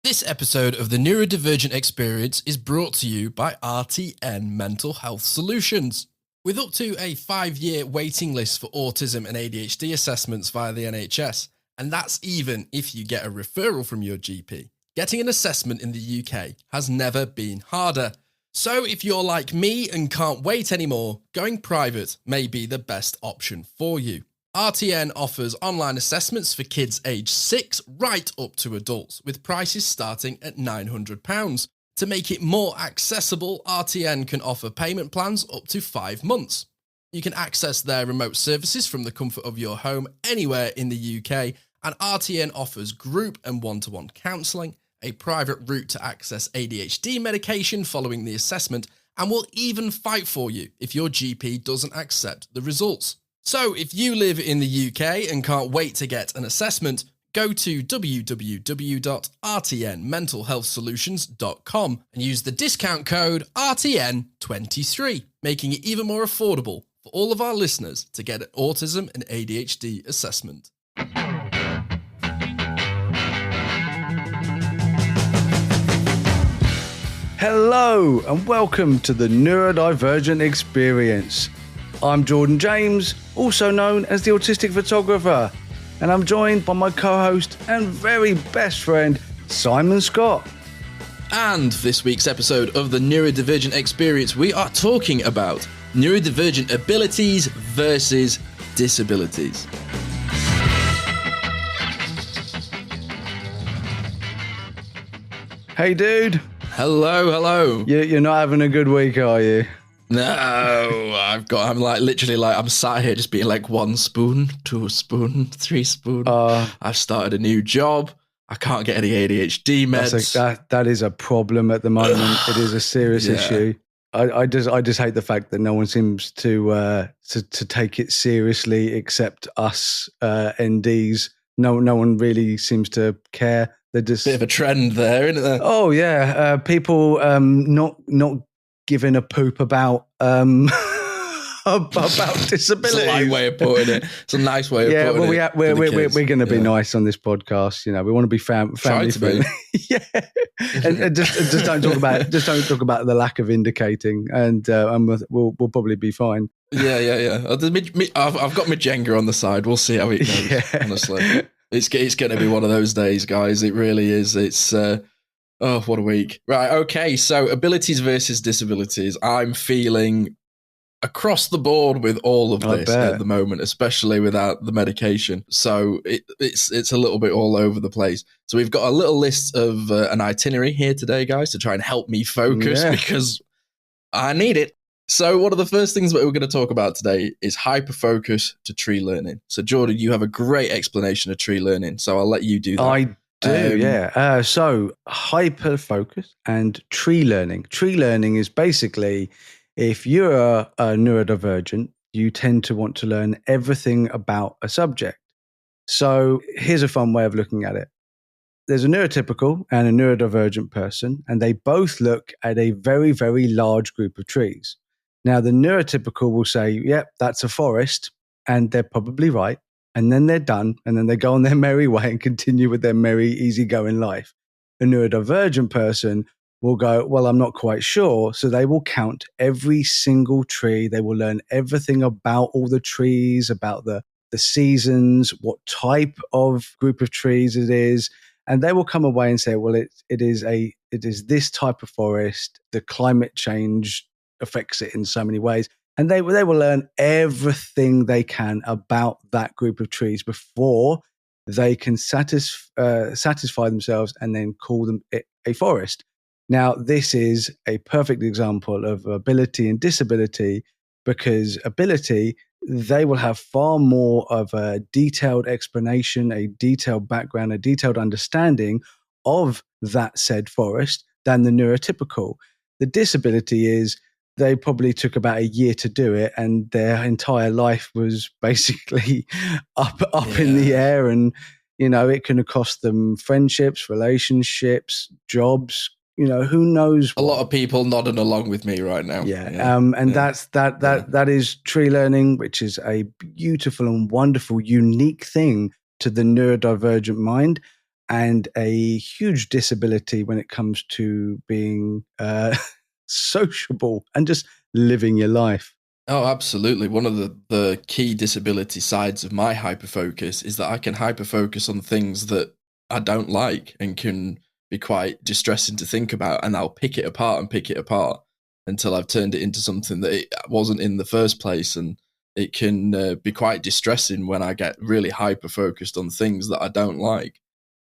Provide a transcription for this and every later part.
This episode of the Neurodivergent Experience is brought to you by RTN Mental Health Solutions. With up to a 5-year waiting list for autism and ADHD assessments via the NHS, and that's even if you get a referral from your GP, getting an assessment in the UK has never been harder. So if you're like me and can't wait anymore, going private may be the best option for you. RTN offers online assessments for kids aged 6 right up to adults, with prices starting at £900. To make it more accessible, RTN can offer payment plans up to 5 months. You can access their remote services from the comfort of your home anywhere in the UK, and RTN offers group and one-to-one counselling, a private route to access ADHD medication following the assessment, and will even fight for you if your GP doesn't accept the results. So if you live in the UK and can't wait to get an assessment, go to www.rtnmentalhealthsolutions.com and use the discount code RTN23, making it even more affordable for all of our listeners to get an autism and ADHD assessment. Hello and welcome to the Neurodivergent Experience. I'm Jordan James, also known as the Autistic Photographer, and I'm joined by my co-host and very best friend, Simon Scott. And for this week's episode of the Neurodivergent Experience, we are talking about neurodivergent abilities versus disabilities. Hey dude. Hello. You're not having a good week, are you? No, I'm sat here just being like 1 spoon, 2 spoon, 3 spoon. I've started a new job. I can't get any ADHD meds. That is a problem at the moment. It is a serious issue. I just hate the fact that no one seems to take it seriously except us NDs. No one really seems to care. They're just bit of a trend there, isn't there? Oh yeah, people not giving a poop about disabilities. It's a light way of putting it. It's a nice way of putting it. Yeah, we're going to be nice on this podcast. You know, we want to be family friendly. Yeah, and just don't talk about the lack of indicating, and we'll probably be fine. Yeah. I've got my Jenga on the side. We'll see how it goes. Yeah. Honestly, it's going to be one of those days, guys. It really is. It's what a week. Right. Okay. So abilities versus disabilities. I'm feeling across the board with all of this at the moment, especially without the medication. So it's a little bit all over the place. So we've got a little list of an itinerary here today, guys, to try and help me focus because I need it. So one of the first things that we're going to talk about today is hyperfocus to tree learning. So Jordan, you have a great explanation of tree learning, so I'll let you do that. I do, yeah. So hyperfocus and tree learning. Tree learning is basically if you're a neurodivergent, you tend to want to learn everything about a subject. So here's a fun way of looking at it. There's a neurotypical and a neurodivergent person, and they both look at a very, very large group of trees. Now, the neurotypical will say, yep, that's a forest, and they're probably right. And then they're done, and then they go on their merry way and continue with their merry, easygoing life. A neurodivergent person will go, well, I'm not quite sure. So they will count every single tree. They will learn everything about all the trees, about the seasons, what type of group of trees it is. And they will come away and say, well, it is this type of forest. The climate change affects it in so many ways. And they will learn everything they can about that group of trees before they can satisfy themselves and then call them a forest. Now, this is a perfect example of ability and disability, because ability, they will have far more of a detailed explanation, a detailed background, a detailed understanding of that said forest than the neurotypical. The disability is they probably took about a year to do it, and their entire life was basically up in the air. And, you know, it can cost them friendships, relationships, jobs, you know, who knows what. A lot of people nodding along with me right now. That is tree learning, which is a beautiful and wonderful, unique thing to the neurodivergent mind. and a huge disability when it comes to being sociable and just living your life. Oh, absolutely. One of the key disability sides of my hyperfocus is that I can hyperfocus on things that I don't like and can be quite distressing to think about. And I'll pick it apart and pick it apart until I've turned it into something that it wasn't in the first place. And it can be quite distressing when I get really hyperfocused on things that I don't like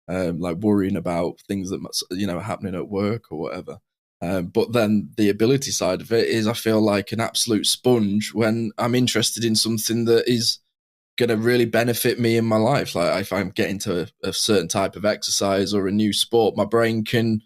worrying about things that are happening at work or whatever. But then the ability side of it is I feel like an absolute sponge when I'm interested in something that is going to really benefit me in my life. Like if I'm getting to a certain type of exercise or a new sport, my brain can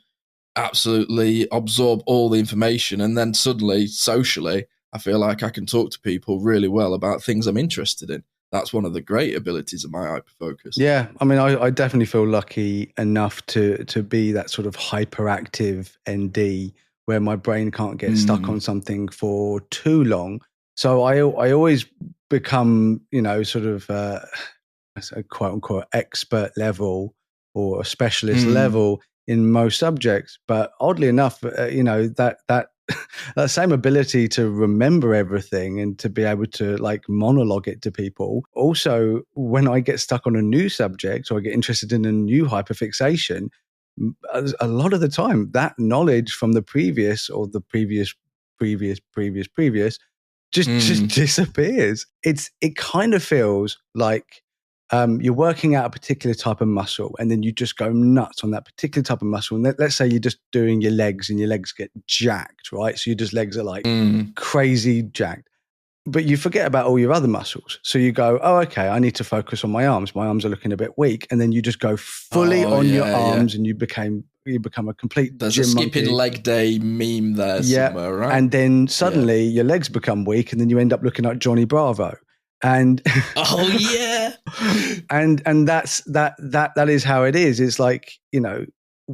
absolutely absorb all the information. And then suddenly, socially, I feel like I can talk to people really well about things I'm interested in. That's one of the great abilities of my hyperfocus. Yeah, I mean, I definitely feel lucky enough to be that sort of hyperactive ND where my brain can't get stuck on something for too long. So I always become, sort of a quote unquote expert level or a specialist level in most subjects. But oddly enough, that that same ability to remember everything and to be able to like monologue it to people. Also, when I get stuck on a new subject or I get interested in a new hyperfixation, a lot of the time that knowledge from the previous or the previous just disappears. It kind of feels like you're working out a particular type of muscle and then you just go nuts on that particular type of muscle. And let's say you're just doing your legs and your legs get jacked, right? So your just legs are like crazy jacked, but you forget about all your other muscles. So you go, oh, okay, I need to focus on my arms. My arms are looking a bit weak. And then you just go fully on your arms and you become a complete There's gym a skipping monkey. leg day meme there somewhere, right? And then suddenly your legs become weak and then you end up looking like Johnny Bravo. And oh yeah. and that is how it is. It's like,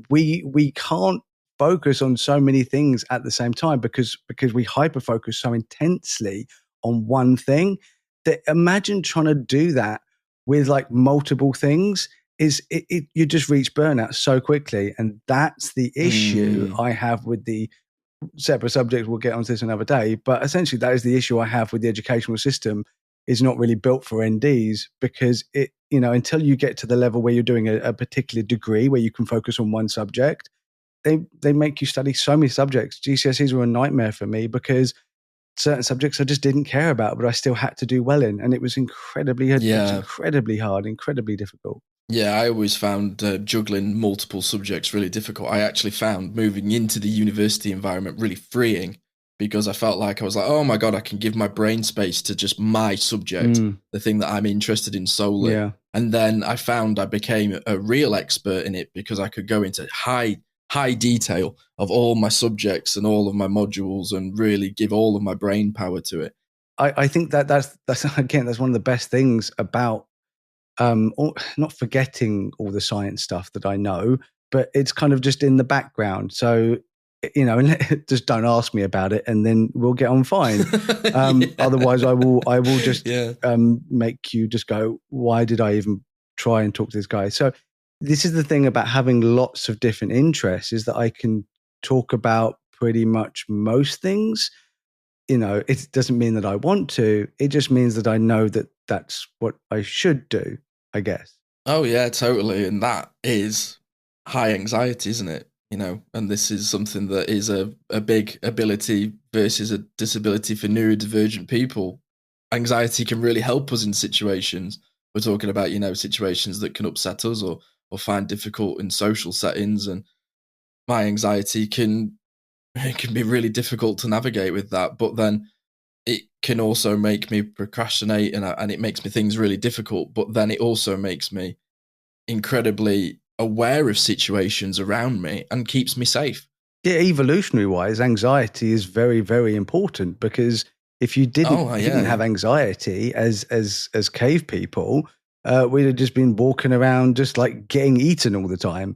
we can't focus on so many things at the same time because we hyper focus so intensely on one thing that imagine trying to do that with like multiple things you just reach burnout so quickly. And that's the issue I have with the separate subjects. We'll get onto this another day, but essentially that is the issue I have with the educational system. Is not really built for NDs because it, until you get to the level where you're doing a particular degree where you can focus on one subject, they make you study so many subjects. GCSEs were a nightmare for me because certain subjects I just didn't care about, but I still had to do well in, and it was incredibly hard, incredibly difficult. Yeah, I always found juggling multiple subjects really difficult. I actually found moving into the university environment really freeing because I felt like I was like, oh my God, I can give my brain space to just my subject, the thing that I'm interested in solely. Yeah. And then I found I became a real expert in it because I could go into high detail of all my subjects and all of my modules and really give all of my brain power to it. I think that's again, that's one of the best things about not forgetting all the science stuff that I know, but it's kind of just in the background. So, just don't ask me about it and then we'll get on fine. Otherwise I will just make you just go, why did I even try and talk to this guy? So this is the thing about having lots of different interests, is that I can talk about pretty much most things. It doesn't mean that I want to, it just means that I know that that's what I should do, I guess. Oh yeah, totally. And that is high anxiety, isn't it? And this is something that is a big ability versus a disability for neurodivergent people. Anxiety can really help us in situations. We're talking about, situations that can upset us or find difficult in social settings. And my anxiety can be really difficult to navigate with that. But then it can also make me procrastinate and it makes me things really difficult. But then it also makes me incredibly aware of situations around me and keeps me safe. Yeah, evolutionary wise, anxiety is very, very important because if you didn't have anxiety as cave people, we'd have just been walking around just like getting eaten all the time.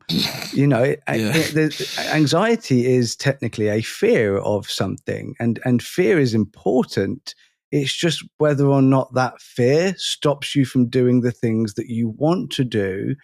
Anxiety is technically a fear of something, and fear is important. It's just whether or not that fear stops you from doing the things that you want to do.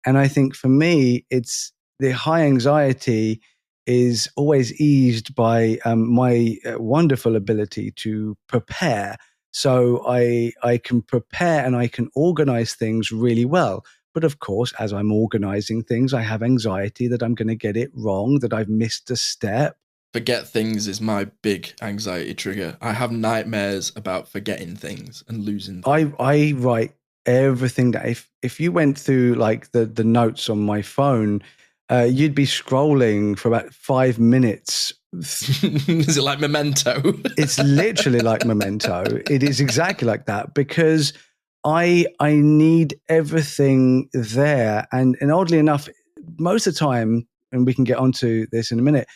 And I think for me, it's the high anxiety is always eased by my wonderful ability to prepare. So I can prepare and I can organize things really well. But of course, as I'm organizing things, I have anxiety that I'm going to get it wrong, that I've missed a step. Forget things is my big anxiety trigger. I have nightmares about forgetting things and losing them. I write everything that if you went through like the notes on my phone, you'd be scrolling for about 5 minutes. Is it like Memento? It's literally like Memento. It is exactly like that, because I need everything there. And oddly enough, most of the time, and we can get onto this in a minute,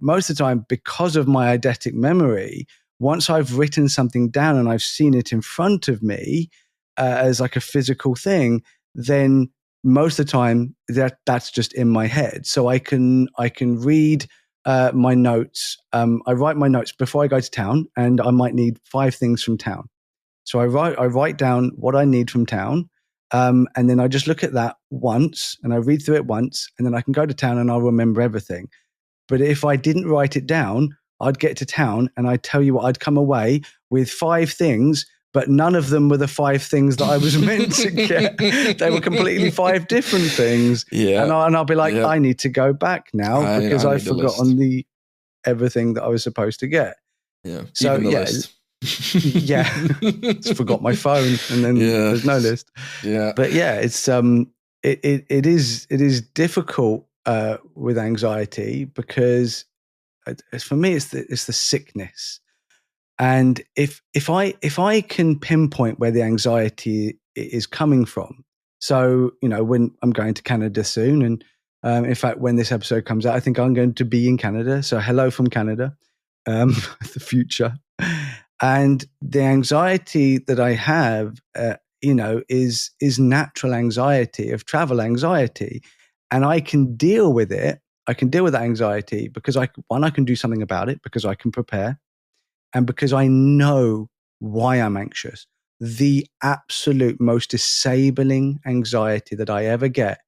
most of the time, because of my eidetic memory, once I've written something down and I've seen it in front of me as like a physical thing, then most of the time that's just in my head. So I can read my notes. I write my notes before I go to town, and I might need 5 things from town. So I write down what I need from town, and then I just look at that once, and I read through it once, and then I can go to town and I'll remember everything. But if I didn't write it down, I'd get to town and I'd tell you what, I'd come away with 5 things, but none of them were the 5 things that I was meant to get. They were completely 5 different things. Yeah. And I'll be like, I need to go back now because I've forgotten everything that I was supposed to get. Yeah. So list. Yeah. Just forgot my phone and then there's no list. Yeah. But yeah, it's it is difficult with anxiety because for me it's the sickness. And if I can pinpoint where the anxiety is coming from, so when I'm going to Canada soon, and in fact when this episode comes out, I think I'm going to be in Canada. So hello from Canada, the future. And the anxiety that I have, is natural anxiety of travel anxiety, and I can deal with it. I can deal with that anxiety because I can do something about it because I can prepare. And because I know why I'm anxious. The absolute most disabling anxiety that I ever get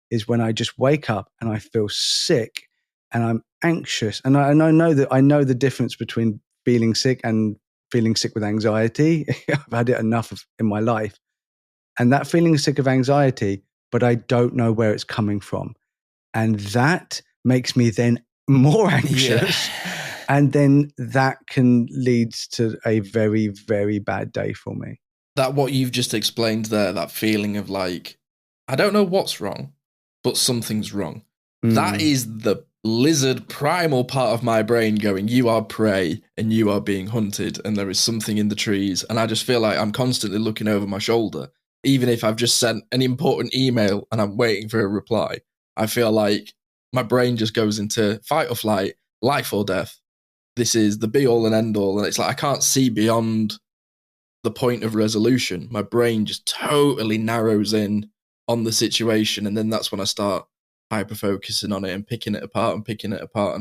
is when I just wake up and I feel sick and I'm anxious. And I know the difference between feeling sick and feeling sick with anxiety. I've had it enough in my life. And that feeling sick of anxiety, but I don't know where it's coming from. And that makes me then more anxious. Yeah. And then that can lead to a very, very bad day for me. That what you've just explained there, that feeling of like, I don't know what's wrong, but something's wrong. That is the lizard primal part of my brain going, you are prey and you are being hunted and there is something in the trees. And I just feel like I'm constantly looking over my shoulder. Even if I've just sent an important email and I'm waiting for a reply, I feel like my brain just goes into fight or flight, life or death. This is the be all and end all. And it's like, I can't see beyond the point of resolution. My brain just totally narrows in on the situation. And then that's when I start hyper focusing on it and picking it apart and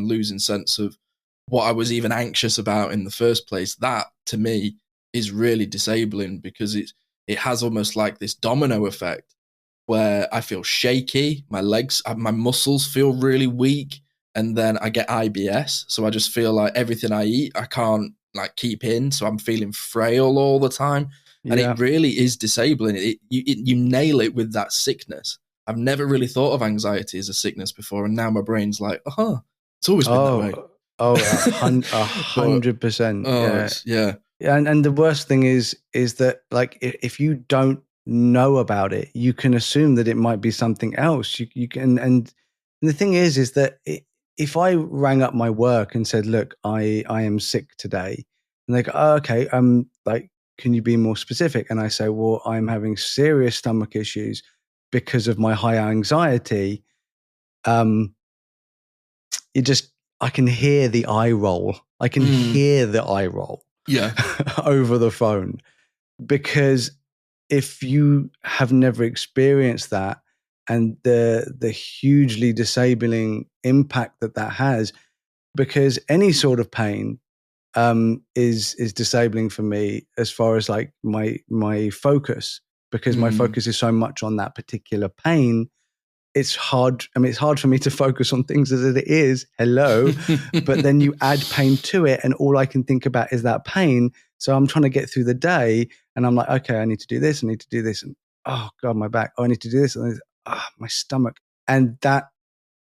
losing sense of what I was even anxious about in the first place. That to me is really disabling because it has almost like this domino effect where I feel shaky, my legs, my muscles feel really weak. And then I get IBS. So I just feel like everything I eat, I can't like keep in. So I'm feeling frail all the time. And it really is disabling. You nail it with that sickness. I've never really thought of anxiety as a sickness before. And now my brain's like, it's always been that way. 100%. Yeah. And the worst thing is that like, if you don't know about it, you can assume that it might be something else. You can, and the thing is that if I rang up my work and said, look, I am sick today, and they go, oh, okay, like, can you be more specific? And I say, well, I'm having serious stomach issues because of my high anxiety. I can hear the eye roll. I can hear the eye roll over the phone, because if you have never experienced that, and the hugely disabling impact that has, because any sort of pain is disabling for me as far as like my focus, because my focus is so much on that particular pain it's hard. I mean, it's hard for me to focus on things as it is. Hello. But then you add pain to it, and all I can think about is that pain. So I'm trying to get through the day, and I'm like, okay, I need to do this. I need to do this. And oh God, my back. Oh, I need to do this. And my stomach. And that,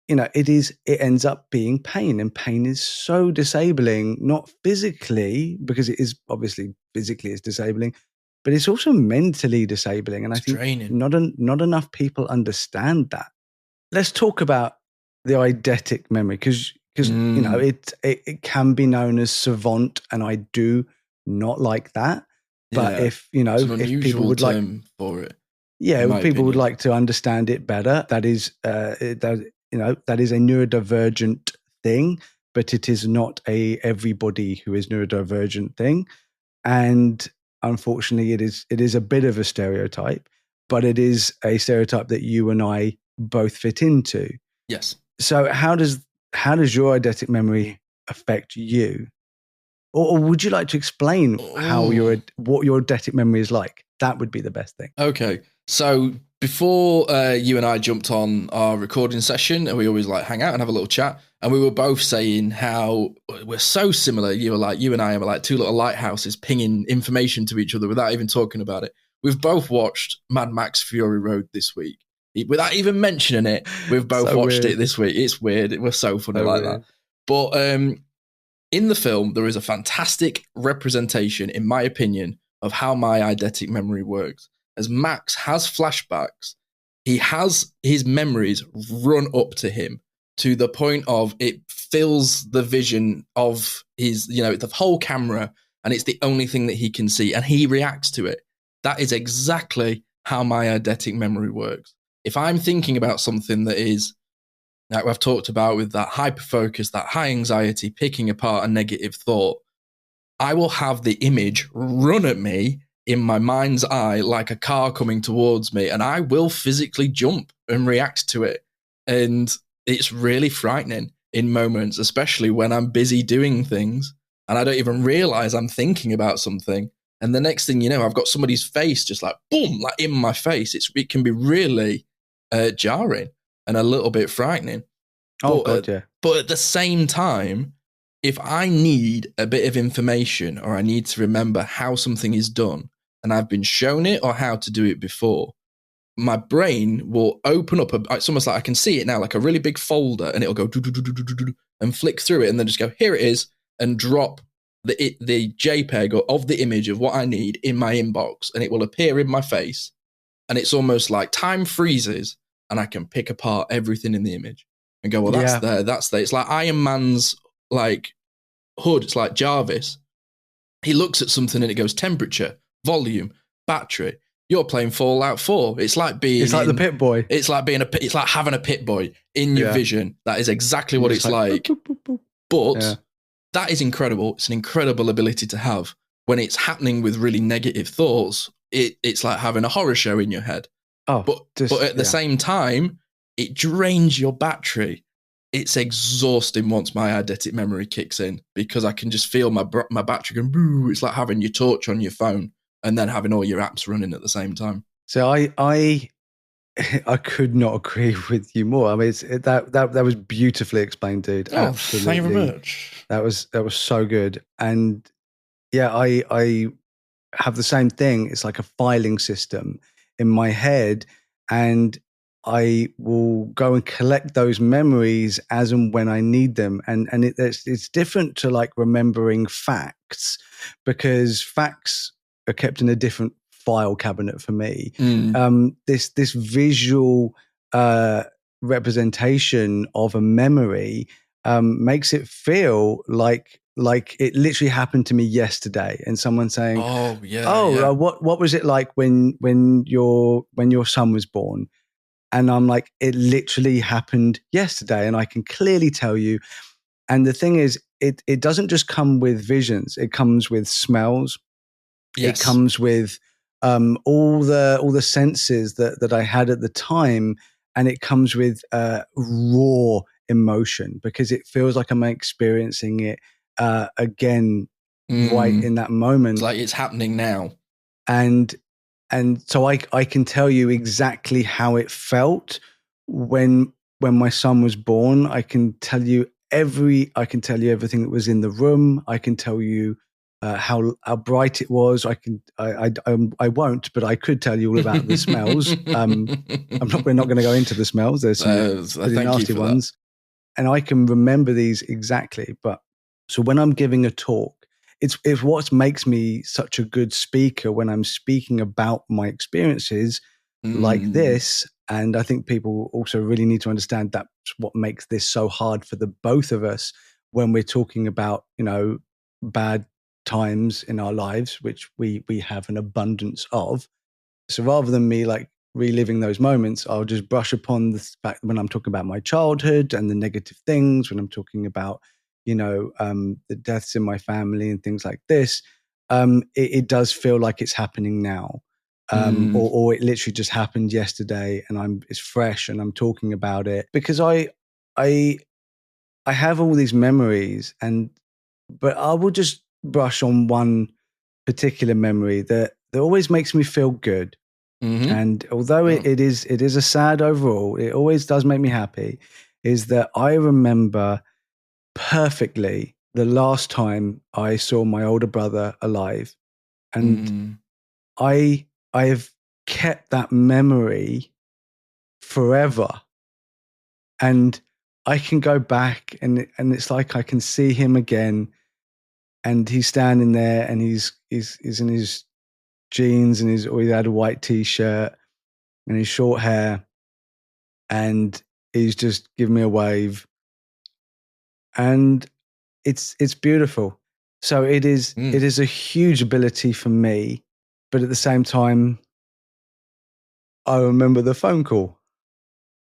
it ends up being pain, and pain is so disabling, not physically, because it is obviously physically it's disabling, but it's also mentally disabling. And I think draining. not enough people understand that. Let's talk about the eidetic memory, because it can be known as savant, and I do not like that. But if people would term for it, if people would like to understand it better, that is that is a neurodivergent thing, but it is not a everybody who is neurodivergent thing. And unfortunately, it is a bit of a stereotype, but it is a stereotype that you and I both fit into. Yes. So how does your eidetic memory affect you? Or would you like to explain what your eidetic memory is like? That would be the best thing. Okay. So before you and I jumped on our recording session, and we always hang out and have a little chat, and we were both saying how we're so similar. You and I are like two little lighthouses pinging information to each other without even talking about it. We've both watched Mad Max Fury Road this week. Without even mentioning it, we've both watched it this week. It's weird. It was so funny that. But in the film, there is a fantastic representation, in my opinion, of how my eidetic memory works. As Max has flashbacks, he has his memories run up to him to the point of it fills the vision of his, the whole camera, and it's the only thing that he can see, and he reacts to it. That is exactly how my eidetic memory works. If I'm thinking about something that is, like I've talked about with that hyperfocus, that high anxiety, picking apart a negative thought, I will have the image run at me in my mind's eye like a car coming towards me, and I will physically jump and react to it. And it's really frightening in moments, especially when I'm busy doing things and I don't even realize I'm thinking about something. And the next thing you know, I've got somebody's face just like, boom, like in my face. It can be really jarring and a little bit frightening. Oh, God, yeah. But at the same time, if I need a bit of information or I need to remember how something is done and I've been shown it or how to do it before, my brain will open up. It's almost like I can see it now, like a really big folder, and it'll go and flick through it and then just go, here it is, and drop the JPEG of the image of what I need in my inbox, and it will appear in my face. And it's almost like time freezes and I can pick apart everything in the image and go, well, that's there, that's there. It's like Iron Man's like hood. It's like Jarvis. He looks at something and it goes temperature, volume, battery. You're playing Fallout 4. It's like being. It's like the Pit Boy. It's like being it's like having a Pit Boy in your vision. That is exactly what it's like. Boop, boop, boop. But that is incredible. It's an incredible ability to have when it's happening with really negative thoughts. It's like having a horror show in your head. Oh, but at the same time, it drains your battery. It's exhausting once my eidetic memory kicks in, because I can just feel my battery going, boo. It's like having your torch on your phone and then having all your apps running at the same time. So I could not agree with you more. I mean, that was beautifully explained, dude. Oh, absolutely. Thank you very much. That was so good. And yeah, I have the same thing. It's like a filing system in my head, and I will go and collect those memories as and when I need them. And it's different to like remembering facts, because facts are kept in a different file cabinet for me. This visual representation of a memory makes it feel like it literally happened to me yesterday, and someone saying, what was it like when your son was born? And I'm like, it literally happened yesterday, and I can clearly tell you. And the thing is, it doesn't just come with visions; it comes with smells. Yes. It comes with all the senses that I had at the time, and it comes with raw emotion, because it feels like I'm experiencing it again right in that moment. It's like it's happening now. And so I can tell you exactly how it felt when my son was born, I can tell you everything that was in the room. I can tell you how bright it was. I won't, but I could tell you all about the smells. We're not going to go into the smells. There's some pretty thank you nasty for ones, and I can remember these exactly. But so when I'm giving a talk, it's what makes me such a good speaker when I'm speaking about my experiences like this. And I think people also really need to understand that's what makes this so hard for the both of us when we're talking about, bad times in our lives, which we have an abundance of. So rather than me like reliving those moments, I'll just brush upon the fact when I'm talking about my childhood and the negative things, when I'm talking about, the deaths in my family and things like this. It does feel like it's happening now. Or it literally just happened yesterday and it's fresh and I'm talking about it because I have all these memories but I will just brush on one particular memory that always makes me feel good. And although it is a sad overall, it always does make me happy, is that I remember perfectly the last time I saw my older brother alive. And I have kept that memory forever. And I can go back and it's like I can see him again and he's standing there and he's in his jeans and he had a white t-shirt and his short hair and he's just giving me a wave and it's beautiful. So it is a huge ability for me, but at the same time I remember the phone call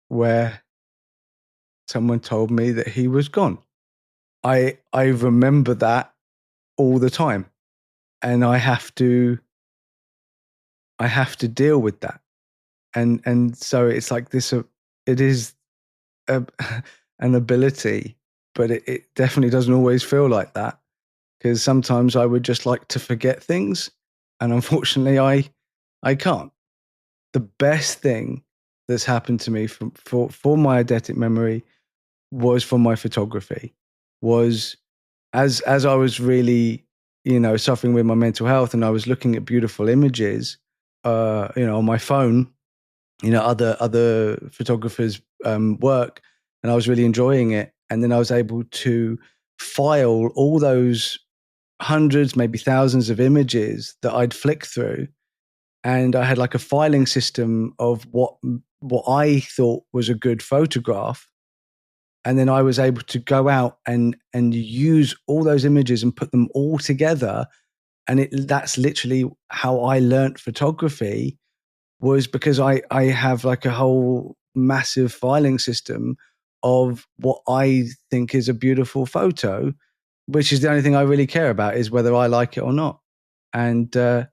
where someone told me that he was gone. I remember that all the time and I have to deal with that. And so it's like this it is an ability, but it definitely doesn't always feel like that because sometimes I would just like to forget things and unfortunately I can't. The best thing that's happened to me for my eidetic memory was from my photography. Was as I was really, suffering with my mental health and I was looking at beautiful images, on my phone, other photographers' work, and I was really enjoying it. And then I was able to file all those hundreds, maybe thousands of images that I'd flicked through. And I had like a filing system of what I thought was a good photograph. And then I was able to go out and use all those images and put them all together. And that's literally how I learnt photography, was because I have like a whole massive filing system of what I think is a beautiful photo, which is the only thing I really care about is whether I like it or not. And so,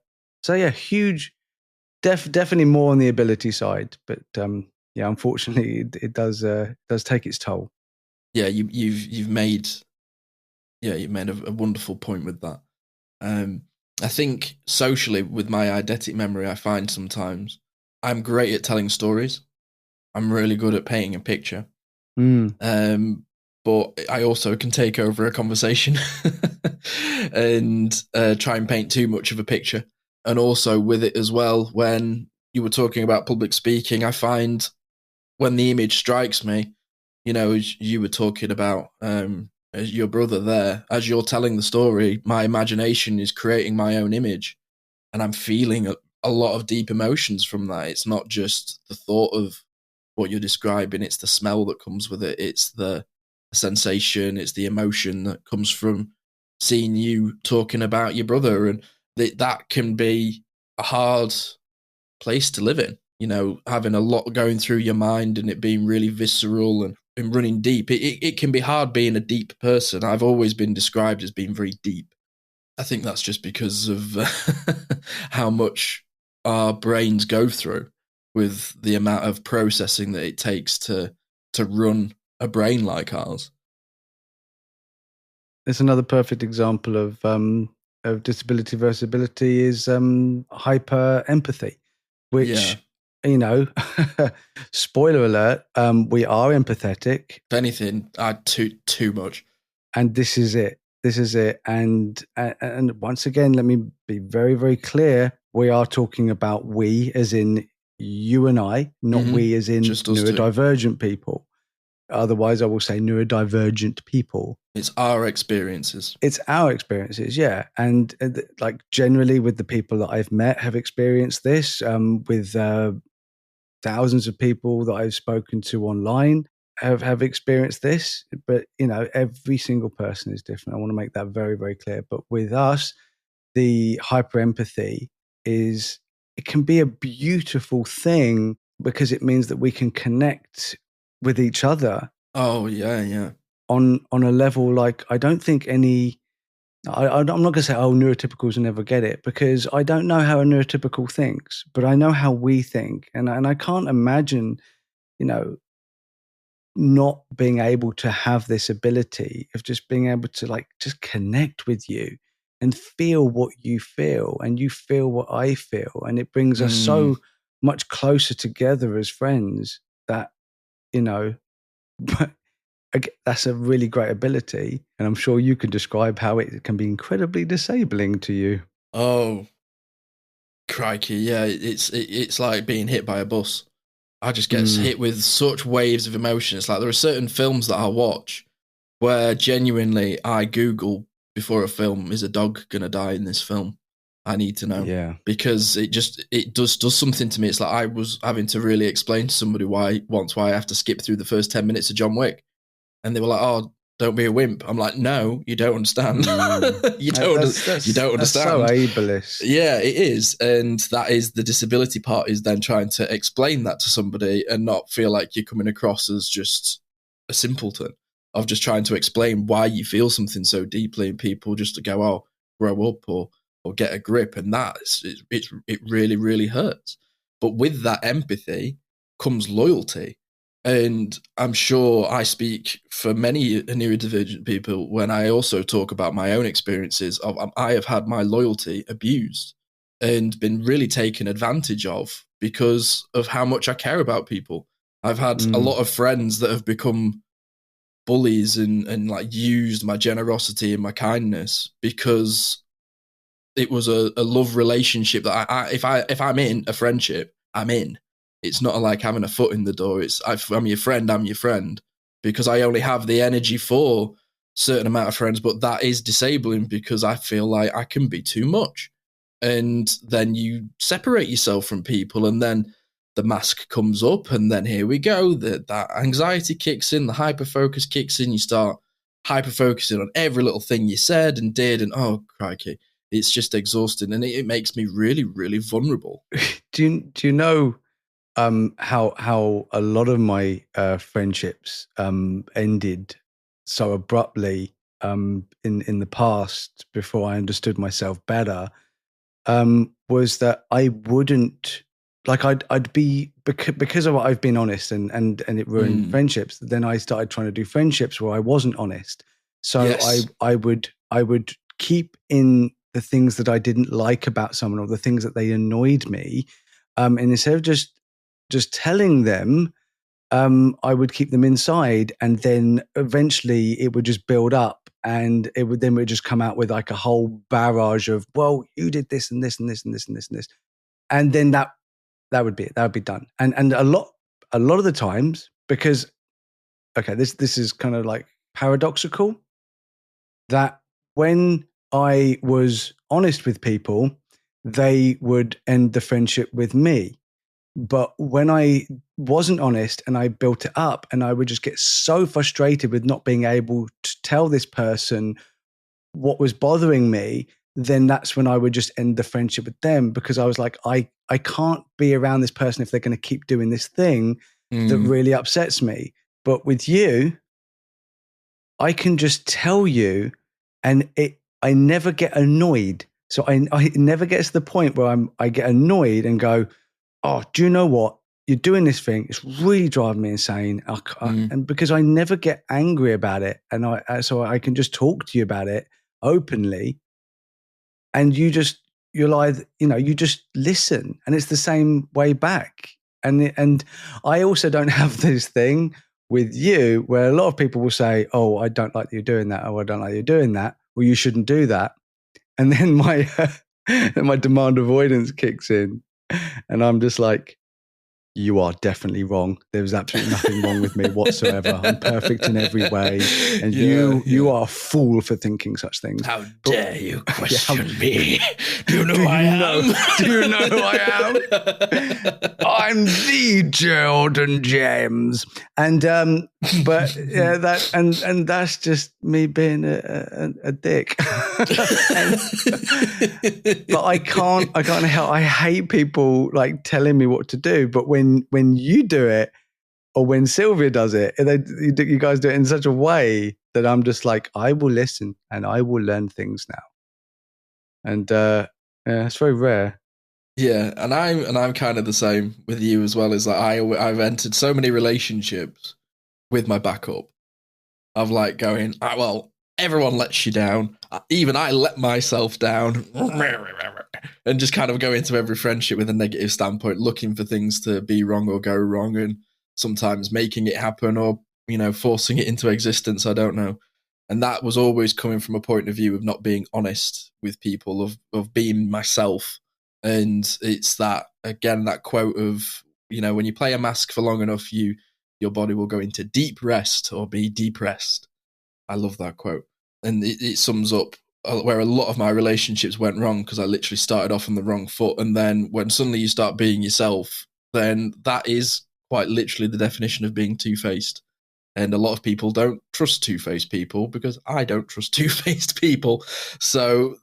yeah, huge, definitely more on the ability side. But yeah, unfortunately, it does take its toll. Yeah, you've made a wonderful point with that. I think socially with my eidetic memory, I find sometimes I'm great at telling stories. I'm really good at painting a picture. But I also can take over a conversation and try and paint too much of a picture. And also with it as well, when you were talking about public speaking, I find when the image strikes me, as you were talking about as your brother there, as you're telling the story, my imagination is creating my own image and I'm feeling a lot of deep emotions from that. It's not just the thought of what you're describing, it's the smell that comes with it, it's the sensation, it's the emotion that comes from seeing you talking about your brother. And that can be a hard place to live in, having a lot going through your mind and it being really visceral and running deep. It can be hard being a deep person. I've always been described as being very deep. I think that's just because of how much our brains go through with the amount of processing that it takes to run a brain like ours. It's another perfect example of disability versus ability is hyper empathy, which you know, spoiler alert, we are empathetic. If anything, too much. And this is it. This is it. And once again, let me be very, very clear. We are talking about we as in you and I, not we as in Just us neurodivergent people. Otherwise, I will say neurodivergent people. It's our experiences. It's our experiences, yeah. And like generally with the people that I've met have experienced this, with thousands of people that I've spoken to online have experienced this. But, you know, every single person is different. I want to make that very, very clear. But with us, the hyper empathy it can be a beautiful thing because it means that we can connect with each other. Oh, yeah. On a level like I don't think any. I'm not going to say, neurotypicals will never get it, because I don't know how a neurotypical thinks, but I know how we think. And I can't imagine, you know, not being able to have this ability of just being able to like just connect with you and feel what you feel and you feel what I feel. And it brings us so much closer together as friends that, you know, that's a really great ability, and I'm sure you can describe how it can be incredibly disabling to you. Oh, crikey! Yeah, it's like being hit by a bus. I just get hit with such waves of emotion. It's like there are certain films that I'll watch where genuinely I Google before a film, is a dog gonna die in this film? I need to know, because it does something to me. It's like I was having to really explain to somebody why I have to skip through the first 10 minutes of John Wick. And they were like, "Oh, don't be a wimp." I'm like, "No, you don't understand. You don't understand." That's so ableist. Yeah, it is. And that is the disability part, is then trying to explain that to somebody and not feel like you're coming across as just a simpleton of just trying to explain why you feel something so deeply, and people just to go, "Oh, grow up," or get a grip. And it really, really hurts. But with that empathy comes loyalty. And I'm sure I speak for many neurodivergent people when I also talk about my own experiences of I have had my loyalty abused and been really taken advantage of because of how much I care about people. I've had a lot of friends that have become bullies and like used my generosity and my kindness because it was a love relationship that if I'm in a friendship, I'm in. It's not like having a foot in the door. I'm your friend, I'm your friend, because I only have the energy for a certain amount of friends, but that is disabling because I feel like I can be too much. And then you separate yourself from people, and then the mask comes up, and then here we go. That anxiety kicks in, the hyper-focus kicks in, you start hyper-focusing on every little thing you said and did, and oh, crikey, it's just exhausting, and it makes me really, really vulnerable. Do you know how a lot of my friendships ended so abruptly in the past before I understood myself better, was that I wouldn't, like I'd be, because of what I've been honest and it ruined friendships. Then I started trying to do friendships where I wasn't honest. So yes. I would keep in the things that I didn't like about someone or the things that they annoyed me, and instead of just telling them, I would keep them inside, and then eventually it would just build up, and it would just come out with like a whole barrage of, well, you did this and this and this and this and this and this, and then that would be it. That would be done. And a lot of the times, because this is kind of like paradoxical, that when I was honest with people, they would end the friendship with me. But when I wasn't honest and I built it up, and I would just get so frustrated with not being able to tell this person what was bothering me, then that's when I would just end the friendship with them, because I was like, I can't be around this person if they're going to keep doing this thing that really upsets me. But with you, I can just tell you, and I never get annoyed. So I it never gets to the point where I get annoyed and go, oh, do you know what? You're doing this thing. It's really driving me insane. And because I never get angry about it, and so I can just talk to you about it openly, and you just listen, and it's the same way back. And I also don't have this thing with you where a lot of people will say, oh, I don't like that you're doing that. Oh, I don't like you're doing that. Well, you shouldn't do that. And then my demand avoidance kicks in, and I'm just like, you are definitely wrong. There's absolutely nothing wrong with me whatsoever. I'm perfect in every way. And you are a fool for thinking such things. How dare you question me? Do you know who I am? Do you know who I am? I'm the Jordan James. And but yeah, and that's just me being a dick. But I can't help. I hate people like telling me what to do. But when you do it, or when Sylvia does it, you guys do it in such a way that I'm just like, I will listen and I will learn things now. And yeah, it's very rare. Yeah, and I'm kind of the same with you as well. Is like I've entered so many relationships with my backup of like going, well, everyone lets you down. Even I let myself down, and just kind of go into every friendship with a negative standpoint, looking for things to be wrong or go wrong, and sometimes making it happen or forcing it into existence. I don't know. And that was always coming from a point of view of not being honest with people, of being myself. And it's that, again, that quote of, when you play a mask for long enough, your body will go into deep rest or be depressed. I love that quote. And it sums up where a lot of my relationships went wrong, because I literally started off on the wrong foot. And then when suddenly you start being yourself, then that is quite literally the definition of being two-faced. And a lot of people don't trust two-faced people, because I don't trust two-faced people. So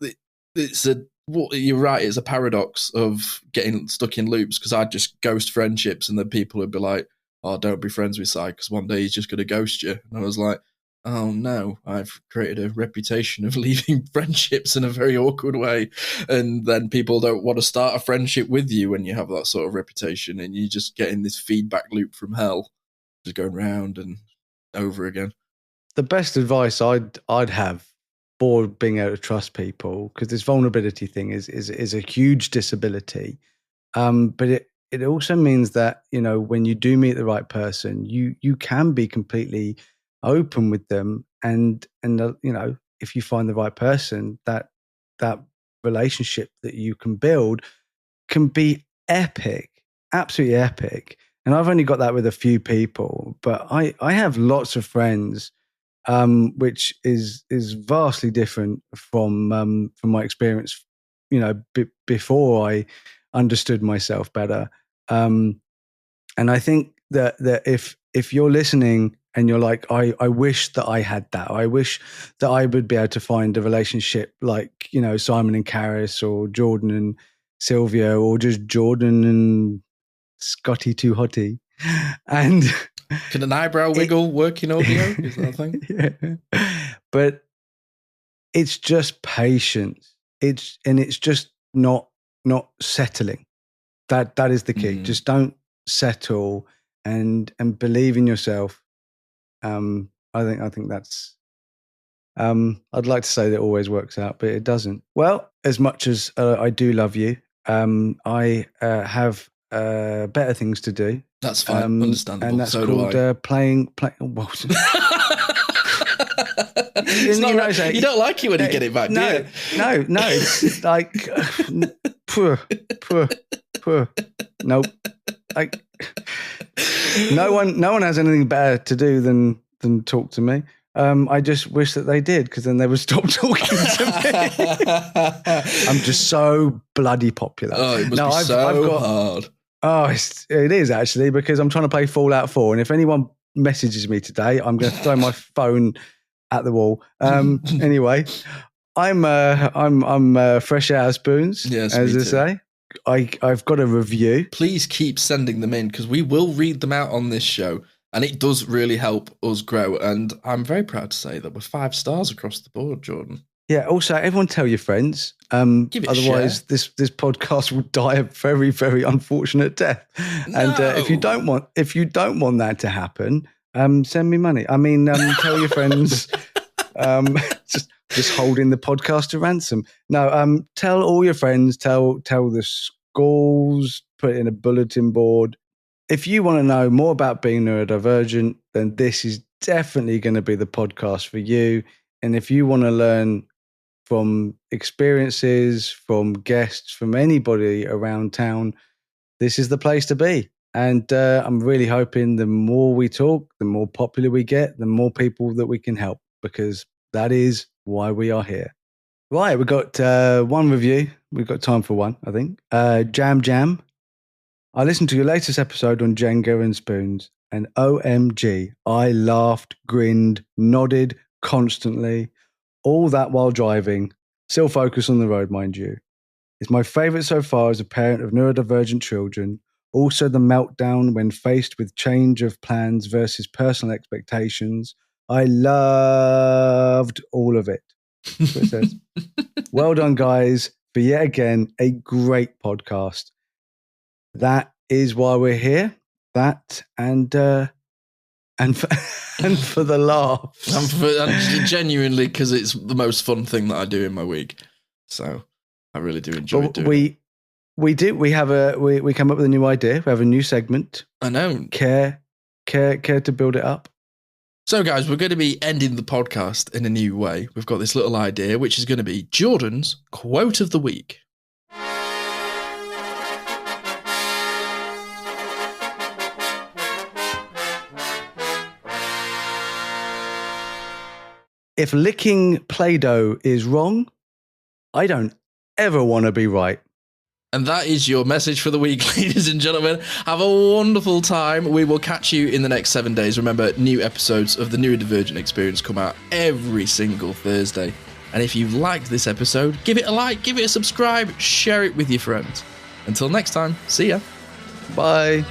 you're right, it's a paradox of getting stuck in loops, because I'd just ghost friendships, and then people would be like, oh, don't be friends with Si, because one day he's just going to ghost you. And I was like, oh no, I've created a reputation of leaving friendships in a very awkward way. And then people don't want to start a friendship with you when you have that sort of reputation, and you just get in this feedback loop from hell, just going round and over again. The best advice I'd have for being able to trust people, because this vulnerability thing is a huge disability, but it also means that when you do meet the right person, you can be completely open with them, and if you find the right person, that relationship that you can build can be epic, absolutely epic. And I've only got that with a few people, but I have lots of friends, which is vastly different from my experience, before I understood myself better. And I think that if you're listening and you're like, I wish that I had that. I wish that I would be able to find a relationship like, Simon and Karis, or Jordan and Sylvia, or just Jordan and Scotty Too Hotty. And can an eyebrow wiggle work in audio? Is that a thing? Yeah. But it's just patience. It's just not settling. That is the key. Just don't settle and believe in yourself. I think that's. I'd like to say that it always works out, but it doesn't. Well, as much as I do love you, I have better things to do. That's fine, understandable. And that's called playing. Well, it's not right. You don't like it when you get it back, do you? No. It's like poor. Nope. Like no one has anything better to do than talk to me. I just wish that they did, because then they would stop talking to me. I'm just so bloody popular. Oh, it must be so hard. Oh, it is actually, because I'm trying to play Fallout 4, and if anyone messages me today, I'm going to throw my phone at the wall. Anyway, I'm fresh out of spoons, yes, as I say. I've got a review. Please keep sending them in, because we will read them out on this show, and it does really help us grow. And I'm very proud to say that we're 5 stars across the board, Jordan. Yeah. Also, everyone tell your friends. Give it otherwise, a this podcast will die a very, very unfortunate death. No. And if you don't want that to happen, send me money. I mean, tell your friends. Just holding the podcast to ransom. No, tell all your friends. Tell the schools. Put it in a bulletin board. if you want to know more about being neurodivergent, then this is definitely going to be the podcast for you. And if you want to learn from experiences, from guests, from anybody around town, this is the place to be. And I'm really hoping the more we talk, the more popular we get, the more people that we can help, because that is why we are here. Right, we've got one review. We've got time for one, I think. Jam. I listened to your latest episode on Jenga and spoons, and OMG, I laughed, grinned, nodded constantly, all that while driving. Still focused on the road, mind you. It's my favourite so far as a parent of neurodivergent children. Also, the meltdown when faced with change of plans versus personal expectations. I loved all of it. That's what it says. Well done, guys, for yet again a great podcast. That is why we're here. That and for the laughs. And genuinely, because it's the most fun thing that I do in my week. So I really do enjoy doing it. We come up with a new idea. We have a new segment. I know. Care to build it up. So guys, we're going to be ending the podcast in a new way. We've got this little idea, which is going to be Jordan's quote of the week. If licking Play-Doh is wrong, I don't ever want to be right. And that is your message for the week, ladies and gentlemen. Have a wonderful time. We will catch you in the next 7 days. Remember, new episodes of the Neurodivergent Experience come out every single Thursday. And if you've liked this episode, give it a like, give it a subscribe, share it with your friends. Until next time, see ya. Bye.